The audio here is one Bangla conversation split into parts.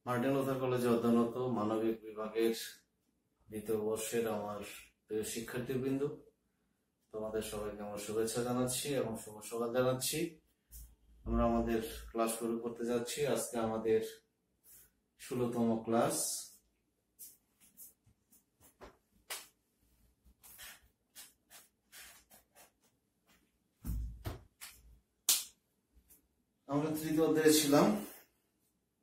মার্টিন লুথার কলেজে অধ্যয়নরত মানবিক বিভাগের দ্বিতীয় বর্ষের আমার প্রিয় শিক্ষার্থীবৃন্দ, তোমাদের সবাইকে আমার শুভেচ্ছা জানাচ্ছি এবং শুভ সকাল জানাচ্ছি। আমরা আমাদের ক্লাস শুরু করতে যাচ্ছি। আজকে আমাদের 16তম ক্লাস। আমরা তৃতীয় অধ্যায়ে ছিলাম।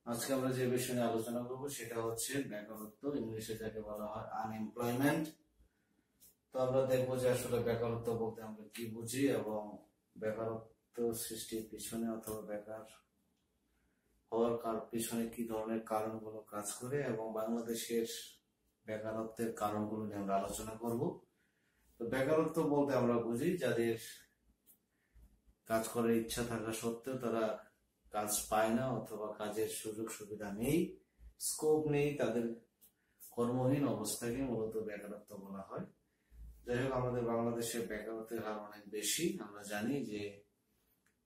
আজকে আমরা যে বিষয় নিয়ে আলোচনা করবো সেটা হচ্ছে বেকারত্ব, ইংলিশে যাকে বলা হয় আনএমপ্লয়মেন্ট। তো আমরা দেখবো যে আসলে বেকারত্ব বলতে আমরা কি বুঝি এবং বেকারত্ব সৃষ্টির পিছনে অথবা বেকার হওয়ার পিছনে কি ধরনের কারণগুলো কাজ করে এবং বাংলাদেশের বেকারত্বের কারণগুলো নিয়ে আমরা আলোচনা করব। তো বেকারত্ব বলতে আমরা বুঝি যাদের কাজ করার ইচ্ছা থাকা সত্ত্বেও তারা কাজ পায় না অথবা কাজের সুযোগ সুবিধা নেই, স্কোপ নেই, তাদের কর্মহীন অবস্থাকে মূলত বেকারত্ব বলা হয়। যাই হোক, আমাদের বাংলাদেশে বেকারত্বের হার অনেক বেশি। আমরা জানি যে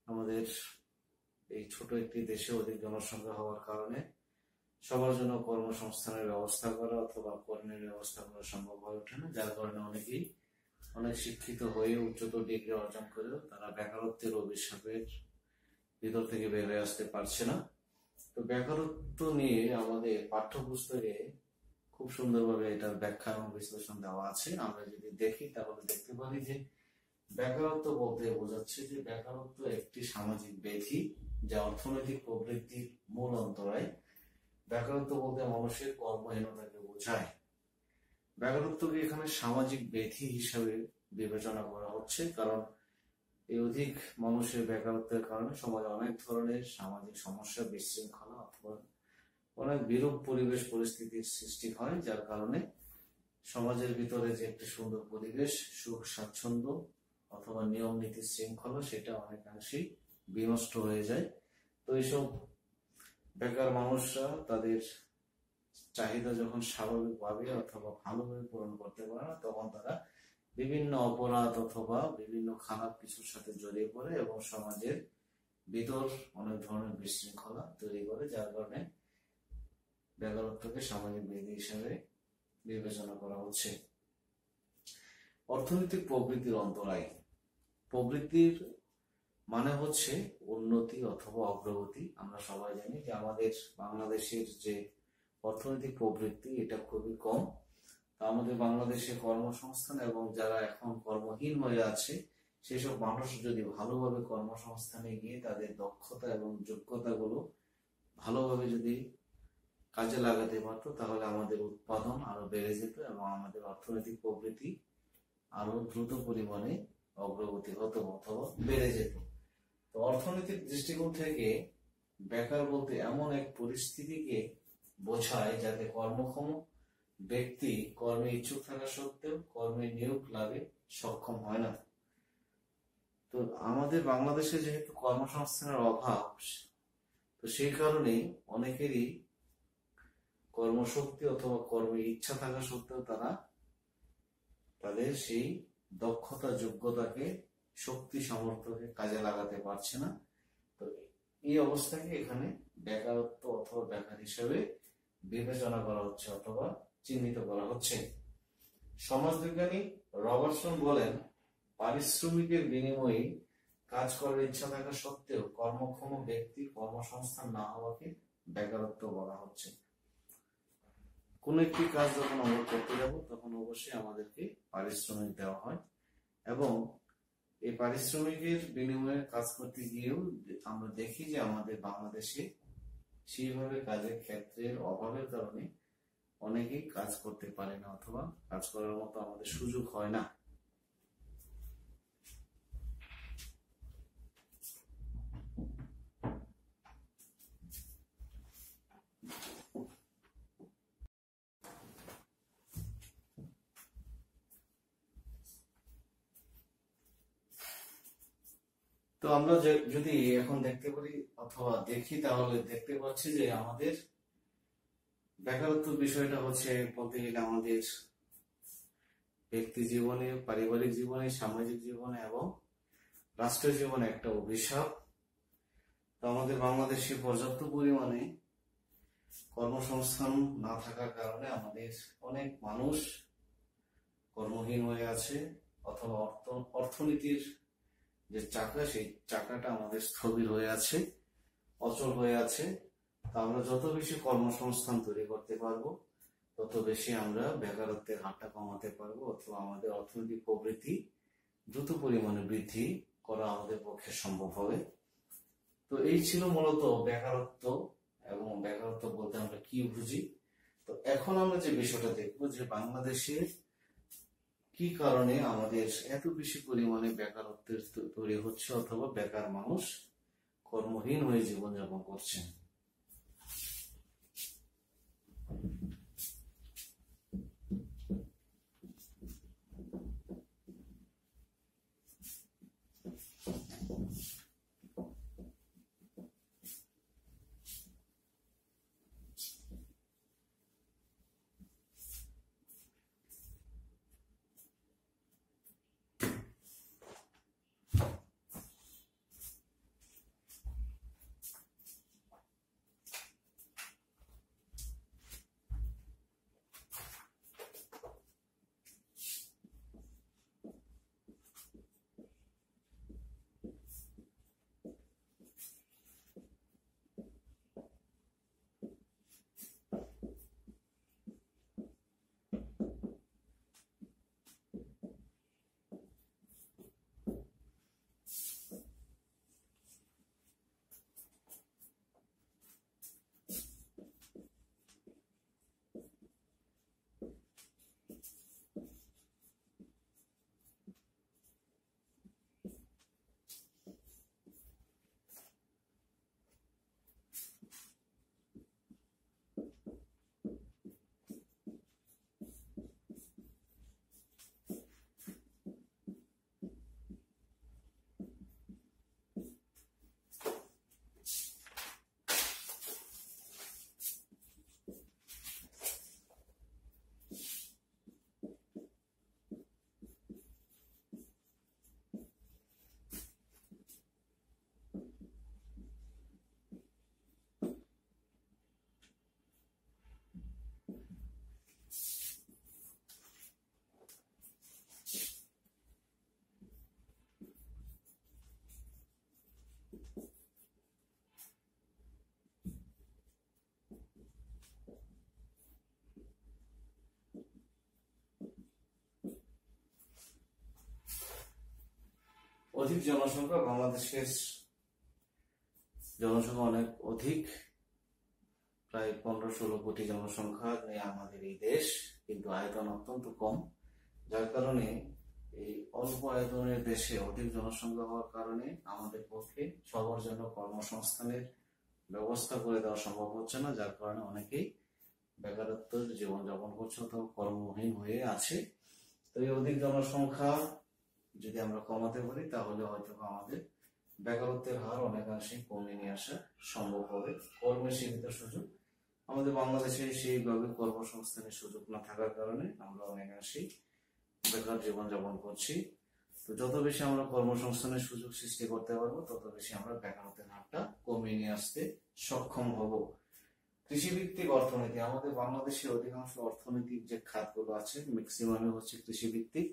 আমাদের এই ছোট একটি দেশে অধিক জনসংখ্যা হওয়ার কারণে সবার জন্য কর্মসংস্থানের ব্যবস্থা করা অথবা কর্মের ব্যবস্থা করা সম্ভব হয়ে ওঠে না, যার কারণে অনেকেই অনেক শিক্ষিত হয়ে উচ্চতর ডিগ্রি অর্জন করেও তারা বেকারত্বের অভিশাপের ভিতর থেকে বের হয়ে আসতে পারছে না। তো বেকারত্ব নিয়ে আমাদের পাঠ্যপুস্তকে খুব সুন্দরভাবে এটার ব্যাখ্যা এবং বিশ্লেষণ দেওয়া আছে। আমরা যদি দেখি তাহলে দেখতে পারি যে বেকারত্ব বলতে বোঝাচ্ছে যে বেকারত্ব একটি সামাজিক ব্যাধি যা অর্থনৈতিক প্রবৃদ্ধির মূল অন্তরায়। বেকারত্ব বলতে মানুষের কর্মহীনতাকে বোঝায়। বেকারত্বকে এখানে সামাজিক ব্যাধি হিসাবে বিবেচনা করা হচ্ছে, কারণ এই অধিক মানুষের বেকারত্বের কারণে সমাজে অনেক ধরনের সামাজিক সমস্যা, বিশৃঙ্খলা অথবা অনেক বিরূপ পরিবেশ পরিস্থিতির সৃষ্টি হয়, যার কারণে সমাজের ভিতরে যে একটি সুন্দর পরিবেশ, সুখ স্বাচ্ছন্দ্য অথবা নিয়ম নীতি শৃঙ্খলা, সেটা অনেকাংশেই বিনষ্ট হয়ে যায়। তো এইসব বেকার মানুষরা তাদের চাহিদা যখন স্বাভাবিকভাবে অথবা ভালোভাবে পূরণ করতে পারে না, তখন তারা বিভিন্ন অপরাধ অথবা বিভিন্ন খারাপ কিছুর সাথে জড়িয়ে পড়ে এবং সমাজের ভিতর অনেক ধরনের বিশৃঙ্খলা তৈরি করে, যার কারণে বেকারত্বকে সামাজিক ব্যাধি হিসেবে বিবেচনা করা হচ্ছে। অর্থনৈতিক প্রবৃদ্ধির অন্তরায়। প্রবৃদ্ধির মানে হচ্ছে উন্নতি অথবা অগ্রগতি। আমরা সবাই জানি যে আমাদের বাংলাদেশের যে অর্থনৈতিক প্রবৃদ্ধি এটা খুবই কম। আমাদের বাংলাদেশে কর্মসংস্থান এবং যারা এখন কর্মহীন হয়ে আছে সেসব মানুষ যদি ভালোভাবে কর্মসংস্থানে গিয়ে তাদের দক্ষতা এবং যোগ্যতাগুলো ভালোভাবে যদি কাজে লাগাতে পারতো, তাহলে আমাদের উৎপাদন আরো বেড়ে যেত এবং আমাদের অর্থনৈতিক প্রবৃদ্ধি আরো দ্রুত পরিমাণে অগ্রগতি হতো অথবা বেড়ে যেত। তো অর্থনৈতিক দৃষ্টিকোণ থেকে বেকার বলতে এমন এক পরিস্থিতিকে বোঝায় যাতে কর্মক্ষম ব্যক্তি কর্মে ইচ্ছুক থাকা সত্ত্বেও কর্মে নিয়োগ লাভে সক্ষম হয় না। তো আমাদের বাংলাদেশে যেহেতু কর্মসংস্থানের অভাব, তো সেই কারণে অনেকেরই কর্মশক্তি অথবা কর্মে ইচ্ছা থাকা সত্ত্বেও তারা তাদের সেই দক্ষতা, যোগ্যতাকে, শক্তি, সামর্থ্যকে কাজে লাগাতে পারছে না। তো এই অবস্থাকে এখানে বেকারত্ব অথবা বেকার হিসেবে বিবেচনা করা হচ্ছে অথবা চিহ্নিত করা হচ্ছে। সমাজবিজ্ঞানী রবার্টসন বলেন, পারিশ্রমিকের বিনিময়ে কাজ করার ইচ্ছা থাকা সত্ত্বেও কর্মক্ষম ব্যক্তির কর্মসংস্থান না হওয়াকে বেকারত্ব বলা হচ্ছে। কোন একটি কাজ যখন আমরা করতে যাব তখন অবশ্যই আমাদেরকে পারিশ্রমিক দেওয়া হয় এবং এই পারিশ্রমিকের বিনিময়ে কাজ করতে গিয়েও আমরা দেখি যে আমাদের বাংলাদেশে সেইভাবে কাজের ক্ষেত্রের অভাবের কারণে অনেকেই কাজ করতে পারে না অথবা কাজ করার মতো আমাদের সুযোগ হয় না। তো আমরা যদি এখন দেখতে পারি অথবা দেখি তাহলে দেখতে পাচ্ছি যে আমাদের বেকারত্ব বিষয়টা হচ্ছে বলতে গেলে আমাদের ব্যক্তি জীবনে, পারিবারিক জীবনে, সামাজিক জীবনে এবং রাষ্ট্রীয় জীবনে একটা অভিশাপ। তো আমাদের বাংলাদেশে পর্যাপ্ত পরিমাণে কর্মসংস্থান না থাকার কারণে আমাদের অনেক মানুষ কর্মহীন হয়ে আছে, অথবা অর্থনীতির যে চাকা, সেই চাকাটা আমাদের স্থবির হয়ে আছে, অচল হয়ে আছে। তা আমরা যত বেশি কর্মসংস্থান তৈরি করতে পারবো, তত বেশি আমরা বেকারত্বের হারটা কমাতে পারবো, অথবা আমাদের অর্থনৈতিক প্রবৃদ্ধি দ্রুত পরিমাণে বৃদ্ধি করা আমাদের পক্ষে সম্ভব হবে। তো এই ছিল মূলত বেকারত্ব, এবং বেকারত্ব বলতে আমরা কি বুঝি। তো এখন আমরা যে বিষয়টা দেখবো, যে বাংলাদেশে কি কারণে আমাদের এত বেশি পরিমাণে বেকারত্বের তৈরি হচ্ছে, অথবা বেকার মানুষ কর্মহীন হয়ে জীবনযাপন করছেন। অধিক জনসংখ্যা, বাংলাদেশের জনসংখ্যা অনেক অধিক, প্রায় 15-16 কোটি জনসংখ্যা নিয়ে আমাদের এই দেশ, কিন্তু আয়তন অত্যন্ত কম। যার কারণে এই অল্প আয়তনের দেশে অধিক জনসংখ্যা হওয়ার কারণে আমাদের পক্ষে সবার জন্য কর্মসংস্থানের ব্যবস্থা করে দেওয়া সম্ভব হচ্ছে না, যার কারণে অনেকেই বেকারত্বের জীবনযাপন করছে অথবা কর্মহীন হয়ে আছে। তো এই অধিক জনসংখ্যা যদি আমরা কমাতে পারি, তাহলে হয়তো আমাদের বেকারত্বের হার অনেকাংশে কমে নিয়ে আসা সম্ভব হবে। কর্মের সীমিত সুযোগ, আমাদের বাংলাদেশে সেইভাবে কর্মসংস্থানের সুযোগ না থাকার কারণে আমরা অনেকাংশেই বেকার জীবনযাপন করছি। তো যত বেশি আমরা কর্মসংস্থানের সুযোগ সৃষ্টি করতে পারবো, তত বেশি আমরা বেকারত্বের হারটা কমিয়ে নিয়ে আসতে সক্ষম হব। কৃষিভিত্তিক অর্থনীতি, আমাদের বাংলাদেশের অধিকাংশ অর্থনৈতিক যে খাতগুলো আছে, ম্যাক্সিমামই হচ্ছে কৃষিভিত্তিক।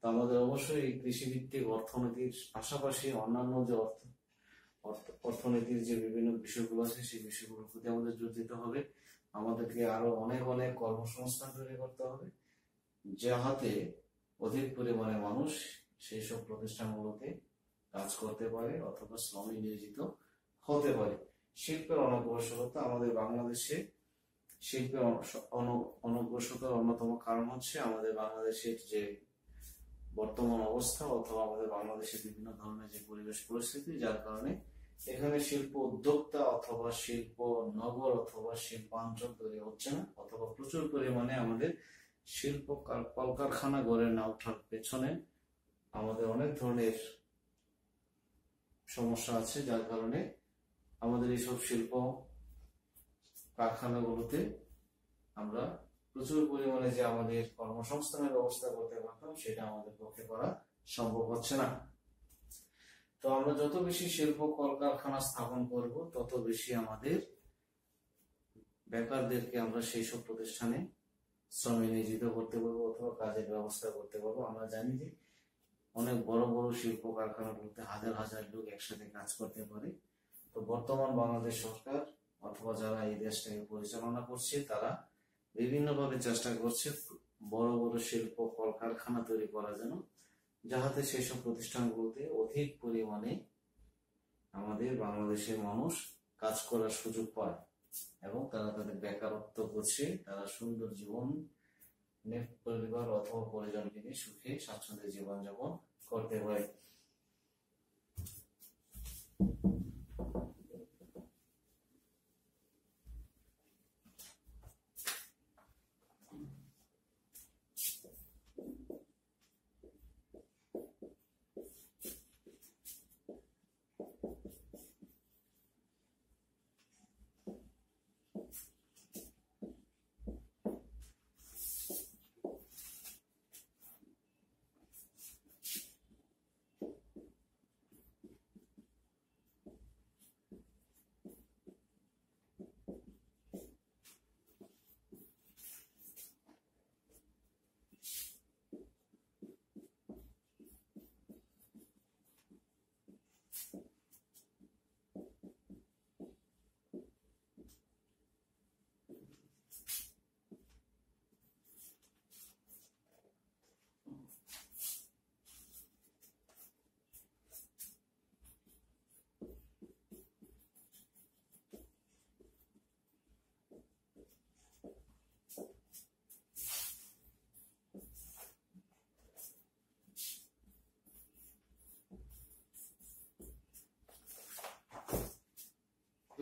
তো আমাদের অবশ্যই এই কৃষিভিত্তিক অর্থনীতির পাশাপাশি অন্যান্য যে অর্থনীতির যে বিভিন্ন বিষয়গুলো আছে, সেই বিষয়গুলোর প্রতি আমাদের জোর দিতে হবে। আমাদেরকে আরো অনেক অনেক কর্মসংস্থান তৈরি করতে হবে, যাহাতে অধিক পরিমাণে মানুষ সেই সব প্রতিষ্ঠানগুলোতে কাজ করতে পারে অথবা শ্রমে নিয়োজিত হতে পারে। শিল্পের অনগ্রসরতা, আমাদের বাংলাদেশে শিল্পের অনগ্রসরতার অন্যতম কারণ হচ্ছে আমাদের বাংলাদেশের যে বর্তমান অবস্থা, অথবা আমাদের বাংলাদেশের বিভিন্ন ধরনের যে পরিবেশ পরিস্থিতি, যার কারণে এখানে শিল্প উদ্যোক্তা অথবা শিল্প নগর অথবা শিল্পাঞ্চল তৈরি হচ্ছে না, অথবা প্রচুর পরিমাণে আমাদের শিল্প কলকারখানা গড়ে না ওঠার পেছনে আমাদের অনেক ধরনের সমস্যা আছে, যার কারণে আমাদের এইসব শিল্প কারখানাগুলোতে আমরা প্রচুর পরিমাণে যে আমাদের কর্মসংস্থানের ব্যবস্থা করতে পারতাম, সেটা আমাদের পক্ষে করা সম্ভব হচ্ছে না। তো আমরা যত বেশি শিল্প কলকারখানা স্থাপন করব, তত বেশি আমাদের বেকারদেরকে আমরা সেই সব প্রতিষ্ঠানে শ্রমে নিয়োজিত করতে পারবো অথবা কাজের ব্যবস্থা করতে পারবো। আমরা জানি যে অনেক বড় বড় শিল্প কারখানাগুলোতে হাজার হাজার লোক একসাথে কাজ করতে পারে। তো বর্তমান বাংলাদেশ সরকার অথবা যারা এই দেশটাকে পরিচালনা করছে তারা বিভিন্নভাবে চেষ্টা করছে বড় বড় শিল্প কলকারখানা তৈরি করার জন্য, যাহাতে সেসব প্রতিষ্ঠানগুলোতে অধিক পরিমাণে আমাদের বাংলাদেশের মানুষ কাজ করার সুযোগ পায় এবং তারা তাদের বেকারত্ব করছে, তারা সুন্দর জীবন পরিবার অথবা পরিজনকে নিয়ে সুখে স্বাচ্ছন্দ্যে জীবনযাপন করতে পারে।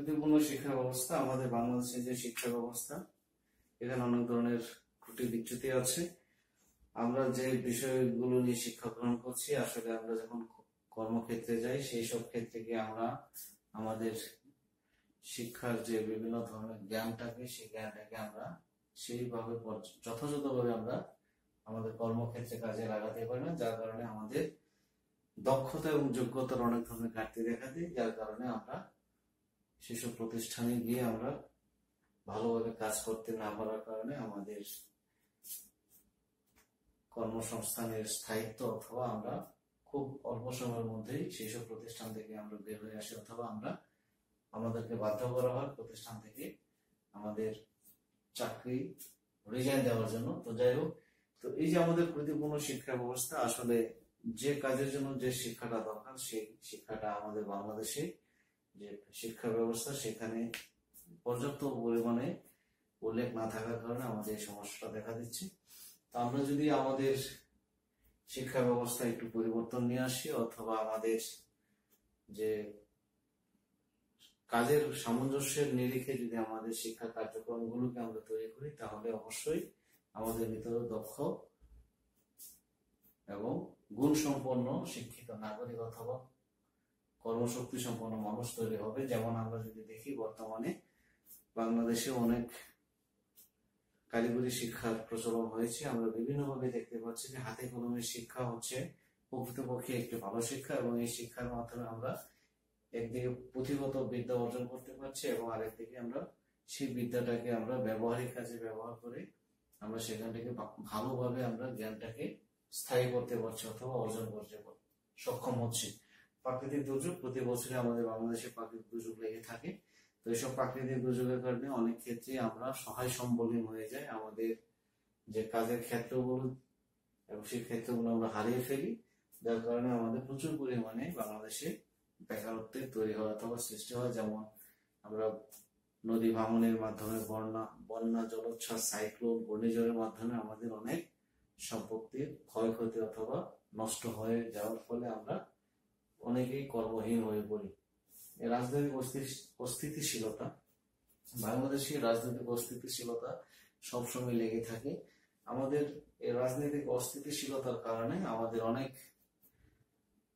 ত্রুটিপূর্ণ শিক্ষা ব্যবস্থা, আমাদের বাংলাদেশের যে শিক্ষা ব্যবস্থা এখানে অনেক ধরনের ত্রুটি বিচ্যুতি আছে। আমরা যে বিষয়গুলো নিয়ে শিক্ষা গ্রহণ করছি, আসলে আমরা যখন কর্মক্ষেত্রে যাই সেই সব ক্ষেত্রে গিয়ে আমরা আমাদের শিক্ষার যে বিভিন্ন ধরনের জ্ঞানটাকে সেই জ্ঞানটাকে আমরা সেইভাবে যথাযথভাবে আমরা আমাদের কর্মক্ষেত্রে কাজে লাগাতে পারি না, যার কারণে আমাদের দক্ষতা এবং যোগ্যতার অনেক ধরনের ঘাটতি দেখা দেয়, যার কারণে আমরা সেসব প্রতিষ্ঠানে গিয়ে আমরা ভালোভাবে কাজ করতে না পারার কারণে আমাদের কর্মসংস্থানের স্থায়িত্ব অথবা আমরা খুব অল্প সময়ের মধ্যেই সেসব প্রতিষ্ঠান থেকে আমরা বের হয়ে আসি অথবা আমাদেরকে বাধ্য করা হয় প্রতিষ্ঠান থেকে আমাদের চাকরি রিজাইন দেওয়ার জন্য। তো যাই হোক, তো এই যে আমাদের ত্রুটিপূর্ণ শিক্ষা ব্যবস্থা, আসলে যে কাজের জন্য যে শিক্ষাটা দরকার সেই শিক্ষাটা আমাদের বাংলাদেশে যে শিক্ষা ব্যবস্থা সেখানে পর্যাপ্ত পরিমাণে উল্লেখ না থাকার কারণে আমাদের এই সমস্যাটা দেখা দিচ্ছে। তো আমরা যদি আমাদের শিক্ষা ব্যবস্থা একটু পরিবর্তন নিয়ে আসি অথবা আমাদের যে কাজের সামঞ্জস্যের নিরিখে যদি আমাদের শিক্ষা কার্যক্রমগুলোকে আমরা তৈরি করি, তাহলে অবশ্যই আমাদের ভিতরে দক্ষ এবং গুণসম্পন্ন শিক্ষিত নাগরিক অথবা কর্মশক্তি সম্পন্ন মানুষ তৈরি হবে। যেমন আমরা যদি দেখি বর্তমানে বাংলাদেশে অনেক কারিগরি শিক্ষার প্রচলন হয়েছে। আমরা বিভিন্নভাবে দেখতে পাচ্ছি যে হাতে কলমের শিক্ষা হচ্ছে প্রকৃতপক্ষে একটি ভালো শিক্ষা এবং এই শিক্ষার মাধ্যমে আমরা একদিকে পুঁথিগত বিদ্যা অর্জন করতে পারছি এবং আরেকদিকে আমরা সেই বিদ্যাটাকে আমরা ব্যবহারিক কাজে ব্যবহার করে আমরা সেখান থেকে ভালোভাবে আমরা জ্ঞানটাকে স্থায়ী করতে পারছি অথবা অর্জন করতে সক্ষম হচ্ছি। প্রাকৃতিক দুর্যোগ, প্রতি বছরে আমাদের বাংলাদেশে প্রাকৃতিক দুর্যোগ লেগে থাকে। তো এইসব প্রাকৃতিক দুর্যোগের কারণে অনেক ক্ষেত্রে আমরা সহায় সম্বলহীন হয়ে যাই, আমাদের যে কাজের ক্ষেত্রগুলো এবং সেই ক্ষেত্রগুলো আমরা হারিয়ে ফেলি, যার কারণে আমাদের প্রচুর পরিমাণে বাংলাদেশে বেকারত্বের তৈরি হয় অথবা সৃষ্টি হয়। যেমন আমরা নদী ভাঙনের মাধ্যমে, বন্যা, জলোচ্ছ্বাস, সাইক্লোন, ঘূর্ণিঝড়ের মাধ্যমে আমাদের অনেক সম্পত্তির ক্ষয়ক্ষতি অথবা নষ্ট হয়ে যাওয়ার ফলে আমরা অনেকেই কর্মহীন হয়ে পড়ি। রাজনৈতিক অস্থিতিশীলতা, বাংলাদেশের রাজনৈতিক অস্থিতিশীলতা সবসময় লেগে থাকে। আমাদের এই রাজনৈতিক অস্থিতিশীলতার কারণে আমাদের অনেক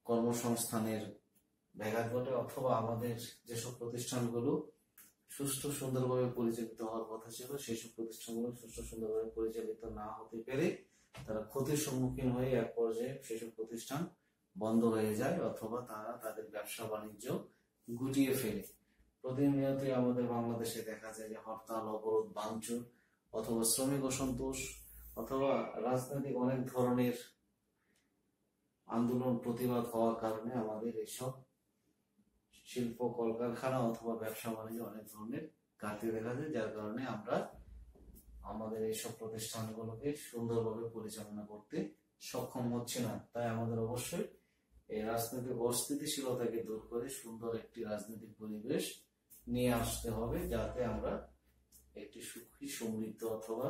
কর্মসংস্থানের ব্যাঘাত ঘটে অথবা আমাদের যেসব প্রতিষ্ঠানগুলো সুষ্ঠু সুন্দরভাবে পরিচালিত হওয়ার কথা ছিল সেসব প্রতিষ্ঠানগুলো সুষ্ঠু সুন্দরভাবে পরিচালিত না হতে পেরে তারা ক্ষতির সম্মুখীন হয়ে এক পর্যায়ে সেসব প্রতিষ্ঠান বন্ধ হয়ে যায় অথবা তারা তাদের ব্যবসা বাণিজ্য গুটিয়ে ফেলে। প্রতিনিয়তই আমাদের বাংলাদেশে দেখা যায় যে হরতাল, অবরোধ, ভাঙচুর অথবা শ্রমিক অসন্তোষ অথবা রাজনৈতিক অনেক ধরনের আন্দোলন প্রতিবাদ হওয়ার কারণে আমাদের এইসব শিল্প কলকারখানা অথবা ব্যবসা বাণিজ্য অনেক ধরনের ঘাটতি দেখা যায়, যার কারণে আমরা আমাদের এইসব প্রতিষ্ঠানগুলোকে সুন্দরভাবে পরিচালনা করতে সক্ষম হচ্ছে না। তাই আমাদের অবশ্যই এই রাজনৈতিক অস্থিতিশীলতাকে দূর করে সুন্দর একটি রাজনৈতিক পরিবেশ নিয়ে আসতে হবে, যাতে আমরা একটি সুখী সমৃদ্ধ অথবা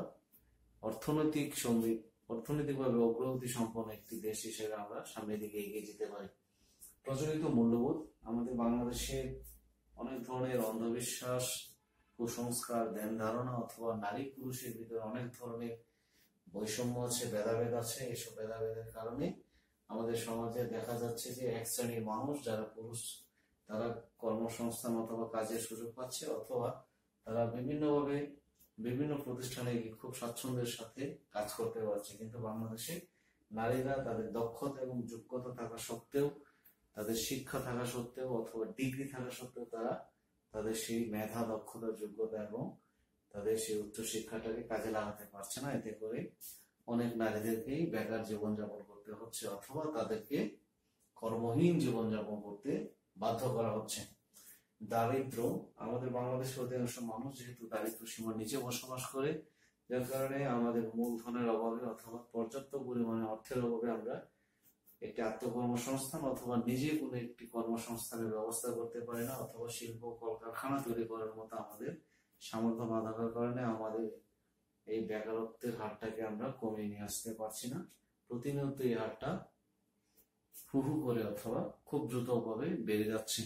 অর্থনৈতিকভাবে অগ্রগতি সম্পন্ন একটি দেশ হিসেবে আমরা সামনের দিকে এগিয়ে যেতে পারি। প্রচলিত মূল্যবোধ আমাদের বাংলাদেশে অনেক ধরনের অন্ধবিশ্বাস, কুসংস্কার, ধ্যান ধারণা অথবা নারী পুরুষের ভিতরে অনেক ধরনের বৈষম্য আছে, ভেদাভেদ আছে। এসব ভেদাভেদের কারণে আমাদের সমাজে দেখা যাচ্ছে যে এক শ্রেণীর মানুষ যারা পুরুষ, তারা কর্মসংস্থান অথবা কাজের সুযোগ পাচ্ছে, অথবা তারা বিভিন্নভাবে বিভিন্ন প্রতিষ্ঠানে খুব স্বাচ্ছন্দ্যের সাথে কাজ করতে পারছে। কিন্তু বাংলাদেশে নারীরা তাদের দক্ষতা এবং যোগ্যতা থাকা সত্ত্বেও, তাদের শিক্ষা থাকা সত্ত্বেও অথবা ডিগ্রি থাকা সত্ত্বেও তারা তাদের সেই মেধা, দক্ষতা, যোগ্যতা এবং তাদের সেই উচ্চ শিক্ষাটাকে কাজে লাগাতে পারছে না। এতে করে অনেক নারীদেরকেই বেকার জীবনযাপন করতে হচ্ছে অথবা তাদেরকে কর্মহীন জীবনযাপন করতে বাধ্য করা হচ্ছে। দারিদ্র, আমাদের বাংলাদেশের অধিকাংশ মানুষ যেহেতু দারিদ্র সীমার নিচে বসবাস করে, যার কারণে আমাদের মূলধনের অভাবে অথবা পর্যাপ্ত পরিমাণে অর্থের অভাবে আমরা একটি আত্মকর্মসংস্থান অথবা নিজে কোনো একটি কর্মসংস্থানের ব্যবস্থা করতে পারি না, অথবা শিল্প কলকারখানা তৈরি করার মতো আমাদের সামর্থ্য না থাকার কারণে আমাদের এই বেকারত্বের হারটাকে আমরা কমিয়ে নিয়ে আসতে পারছি না। প্রতিনিয়ত এই হারটা হু হু করে অথবা খুব দ্রুতভাবে বেড়ে যাচ্ছে।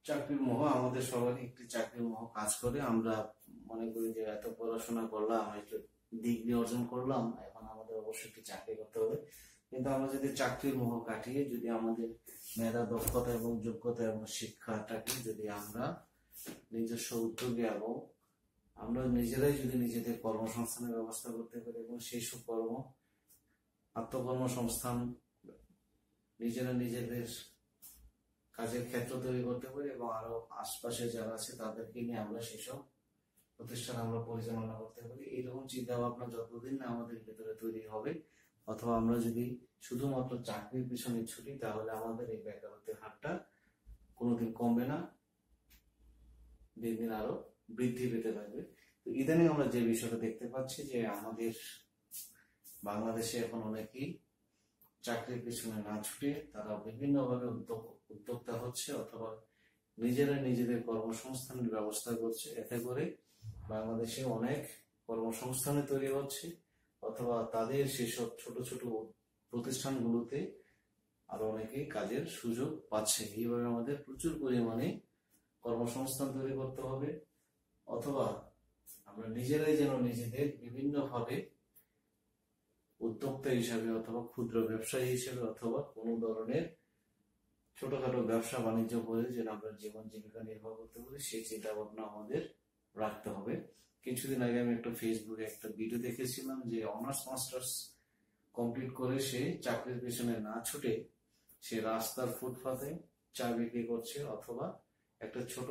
চাকরির মোহ, আমাদের সবারই একটি চাকরির মোহ কাজ করে। আমরা মনে করি যে এত পড়াশোনা করলাম, একটু ডিগ্রি অর্জন করলাম, এখন আমাদের অবশ্যই একটি চাকরি করতে হবে। কিন্তু আমরা যদি চাকরির মোহ কাটিয়ে যদি আমাদের মেধা, দক্ষতা এবং যোগ্যতা এবং শিক্ষাটাকে যদি আমরা নিজস্ব উদ্যোগে এবং আমরা নিজেরাই যদি নিজেদের কর্মসংস্থানের ব্যবস্থা করতে পারি এবং সেই সব আত্মকর্মসংস্থান নিজেরা নিজেদের কাজের ক্ষেত্র তৈরি করতে পারি এবং আরো আশপাশে যারা আছে তাদেরকে নিয়ে আমরা সেসব প্রতিষ্ঠান আমরা পরিচালনা করতে পারি। এইরকম চিন্তা ভাবনা যতদিন না আমাদের ভেতরে তৈরি হবে, অথবা আমরা যদি শুধুমাত্র চাকরির পিছনে ছুটি, তাহলে আমাদের এই বেকারত্বের হারটা কোনোদিন কমবে না, দিন দিন আরো বৃদ্ধি পেতে থাকবে। তো ইদানিং আমরা যে বিষয়টা দেখতে পাচ্ছি যে আমাদের বাংলাদেশে এখন অনেকেই চাকরির পিছনে না ছুটে তারা বিভিন্নভাবে উদ্যোক্তা হচ্ছে অথবা নিজেরা নিজেদের কর্মসংস্থানের ব্যবস্থা করছে। এতে করে বাংলাদেশে অনেক কর্মসংস্থানে তৈরি হচ্ছে অথবা তাদের সেসব ছোট ছোট প্রতিষ্ঠানগুলোতে আরো অনেকেই কাজের সুযোগ পাচ্ছে। এইভাবে আমাদের প্রচুর পরিমাণে কর্মসংস্থান তৈরি করতে হবে, অথবা আমরা নিজেরাই যেন নিজেদের বিভিন্নভাবে উদ্যোক্তা হিসাবে অথবা ক্ষুদ্র ব্যবসায়ী হিসেবে অথবা কোনো ধরনের ছোটখাটো ব্যবসা বাণিজ্য করে যেন আমরা জীবন জীবিকা নির্বাহ করতে পারি সেই চিন্তা ভাবনা আমাদের রাখতে হবে। কিছুদিন আগে আমি একটা ফেসবুকে একটা ভিডিও দেখেছিলাম যে অনার্স মাস্টার্স কমপ্লিট করে সে চাকরির পেছনে না ছুটে সে রাস্তার ফুটপাতে চা বিক্রি করছে অথবা একটা ছোট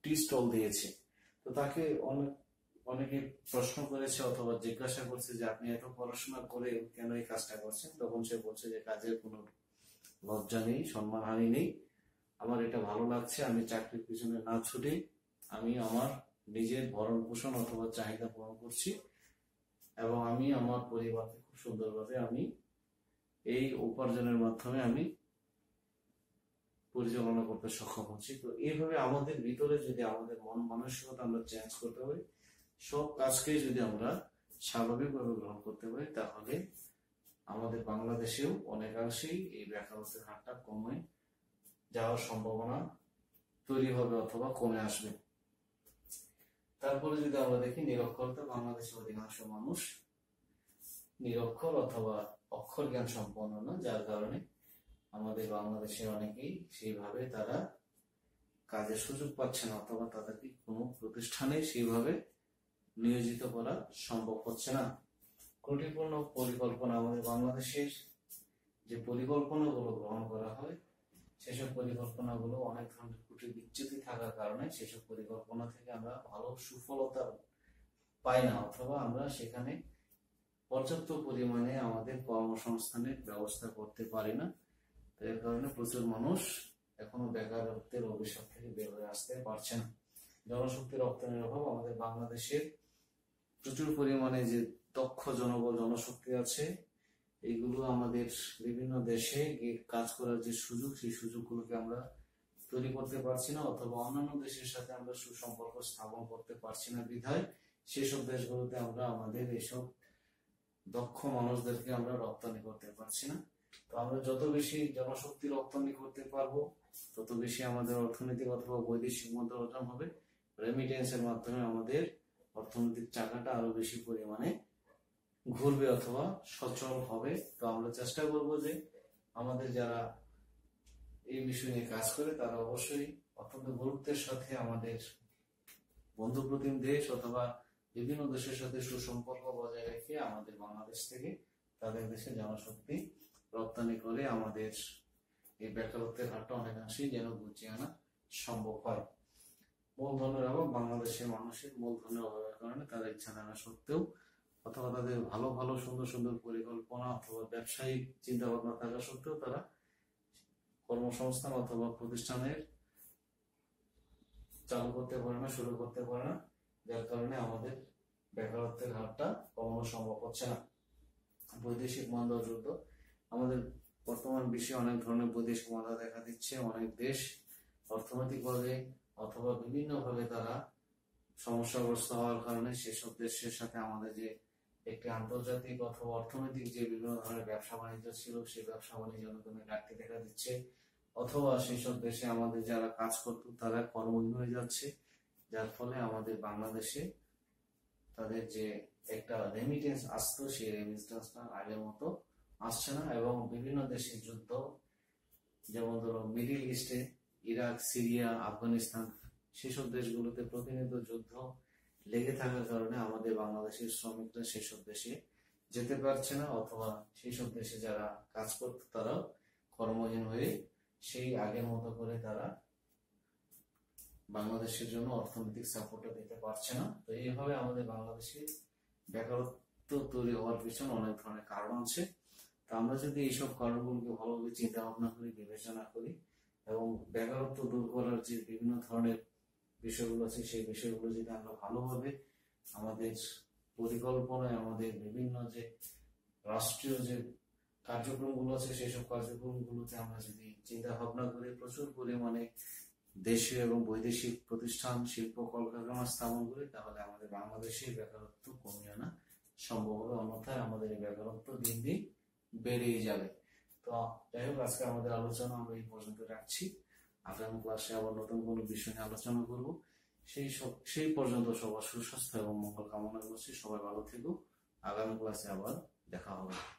টি স্টল দিয়েছে। তো তাকে অনেকে প্রশ্ন করেছে অথবা জিজ্ঞাসা করছে যে আপনি এত পড়াশোনা করে কেন এই কাজটা করছেন? তখন সে বলছে যে কাজের কোনো লজ্জা নেই, সম্মানহানি নেই, আমার এটা ভালো লাগছে, আমি চাকরির পিছনে না ছুটে আমি আমার নিজের ভরণ পোষণ অথবা চাহিদা পূরণ করছি এবং আমি আমার পরিবারকে খুব সুন্দরভাবে আমি এই উপার্জনের মাধ্যমে আমি পরিচালনা করতে সক্ষম হচ্ছি। তো এইভাবে আমাদের ভিতরে যদি আমাদের মন মানসিকতা আমরা চেঞ্জ করতে পারি, সব কাজকে যদি আমরা স্বাভাবিকভাবে গ্রহণ করতে পারি, তাহলে আমাদের বাংলাদেশেও অনেকাংশেই এই বেকারত্বের হারটা কমে যাওয়ার সম্ভাবনা তৈরি হবে অথবা কমে আসবে। তারপরে যদি আমরা দেখি নিরক্ষরতা, বাংলাদেশের অধিকাংশ মানুষ নিরক্ষর অথবা অক্ষর জ্ঞান সম্পন্ন না, যার কারণে আমাদের বাংলাদেশে অনেকেই সেইভাবে তারা কাজের সুযোগ পাচ্ছে না অথবা তাদেরকে কোনো প্রতিষ্ঠানে সেইভাবে নিয়োজিত করা সম্ভব হচ্ছে না। ত্রুটিপূর্ণ পরিকল্পনা, আমাদের বাংলাদেশের যে পরিকল্পনাগুলো গ্রহণ করা হয় সেসব পরিকল্পনাগুলো অনেক ধরনের ত্রুটি বিচ্যুতি থাকার কারণে সেসব পরিকল্পনা থেকে আমরা ভালো সুফলতা পাই না অথবা আমরা সেখানে পর্যাপ্ত পরিমাণে আমাদের কর্মসংস্থানের ব্যবস্থা করতে পারি না। এর কারণে প্রচুর মানুষ এখনো বেকারত্বের অভিশাপ থেকে বের হয়ে আসতে পারছে না। জনশক্তি রপ্তানির অভাব, আমাদের বাংলাদেশের প্রচুর পরিমাণে যে দক্ষ জনবল জনশক্তি আছে এইগুলো আমাদের বিভিন্ন দেশে গিয়ে কাজ করার যে সুযোগ সেই সুযোগগুলোকে আমরা তৈরি করতে পারছি না অথবা অন্যান্য দেশের সাথে আমরা সুসম্পর্ক স্থাপন করতে পারছি না বিধায় সেসব দেশগুলোতে আমরা আমাদের এইসব দক্ষ মানুষদেরকে আমরা রপ্তানি করতে পারছি না। তো আমরা যত বেশি জনশক্তি রপ্তানি করতে পারবো তত বেশি আমাদের অর্থনৈতিক অথবা বৈদেশিক মুদ্রা অর্জন হবে। রেমিটেন্সের মাধ্যমে আমাদের অর্থনৈতিক চাকাটা আরো বেশি পরিমাণে ঘুরবে অথবা সচল হবে। তো আমরা চেষ্টা করব যে আমাদের যারা এই বিষয় নিয়ে কাজ করে তারা অবশ্যই অত্যন্ত গুরুত্বের সাথে আমাদের বন্ধু প্রতিম দেশ অথবা বিভিন্ন দেশের সাথে সুসম্পর্ক বজায় রেখে আমাদের বাংলাদেশ থেকে তাদের দেশে জনশক্তি রপ্তানি করে আমাদের এই বেকারত্বের হারটা অনেকাংশেই যেন গুছিয়ে আনা সম্ভব হয়। মূলধনের অভাব, বাংলাদেশের মানুষের মূলধনের অভাবের কারণে তারা ইচ্ছা থাকা সত্ত্বেও অথবা তাদের ভালো ভালো সুন্দর সুন্দর পরিকল্পনা অথবা ব্যবসায়িক চিন্তা ভাবনা থাকা সত্ত্বেও তারা কর্মসংস্থান অথবা প্রতিষ্ঠানের চালু করতে পারে না, শুরু করতে পারে না, যার কারণে আমাদের বেকারত্বের হারটা কমানো সম্ভব হচ্ছে না। বৈদেশিক মন্দা যুদ্ধ, আমাদের বর্তমান বিশ্বে অনেক ধরনের বৈদেশিক মন্দা দেখা দিচ্ছে। অনেক দেশ অর্থনৈতিকভাবে অথবা বিভিন্নভাবে তারা সমস্যাগ্রস্ত হওয়ার কারণে সেসব দেশের সাথে আমাদের যে একটি আন্তর্জাতিক অথবা অর্থনৈতিক যে বিভিন্ন ধরনের ব্যবসা বাণিজ্য ছিল সেই ব্যবসা বাণিজ্য নতুন ঘাটতি দেখা দিচ্ছে অথবা সেসব দেশে আমাদের যারা কাজ করত তারা কর্মহীন হয়ে যাচ্ছে, যার ফলে আমাদের বাংলাদেশে তাদের যে একটা রেমিটেন্স আসতো সেই রেমিটেন্সটা আগের মতো আসছে না এবং বিভিন্ন দেশের যুদ্ধ, যেমন ধরো মিডিল ইস্টে ইরাক, সিরিয়া, আফগানিস্তান, সেসব দেশগুলোতে প্রতিনিয়ত যুদ্ধ লেগে থাকার কারণে আমাদের বাংলাদেশের শ্রমিকরা সেসব দেশে যেতে পারছে না অথবা সেসব দেশে যারা কাজ করতো তারাও কর্মহীন হয়ে সেই আগের মতো করে তারা বাংলাদেশের জন্য অর্থনৈতিক সাপোর্টটা দিতে পারছে না। তো এইভাবে আমাদের বাংলাদেশে বেকারত্ব তৈরি হওয়ার পিছনে অনেক ধরনের কারণ আছে। তো আমরা যদি এইসব কারণগুলোকে ভালোভাবে চিন্তা ভাবনা করি, বিবেচনা করি এবং বেকারত্ব দূর করার যে বিভিন্ন ধরনের বিষয়গুলো আছে সেই বিষয়গুলো যদি আমরা ভালোভাবে আমাদের পরিকল্পনায় আমাদের বিভিন্ন যে রাষ্ট্রীয় যে কার্যক্রমগুলো আছে সেসব কার্যক্রমগুলোতে আমরা যদি চিন্তা ভাবনা করে প্রচুর পরিমাণে দেশীয় এবং বৈদেশিক প্রতিষ্ঠান, শিল্প কলকারখানা স্থাপন করি তাহলে আমাদের বাংলাদেশে বেকারত্ব কমিয়ে আনা সম্ভব হবে, অন্যথায় আমাদের এই বেকারত্ব দিন দিন বেড়েই যাবে। তো যাই হোক, আজকে আমাদের আলোচনা আমরা এই পর্যন্ত রাখছি। আগামী ক্লাসে আবার নতুন কোনো বিষয় নিয়ে আলোচনা করব। সেই পর্যন্ত সবার সুস্বাস্থ্য এবং মঙ্গল কামনা করছি। সবাই ভালো থেকো। আগামী ক্লাসে আবার দেখা হবে।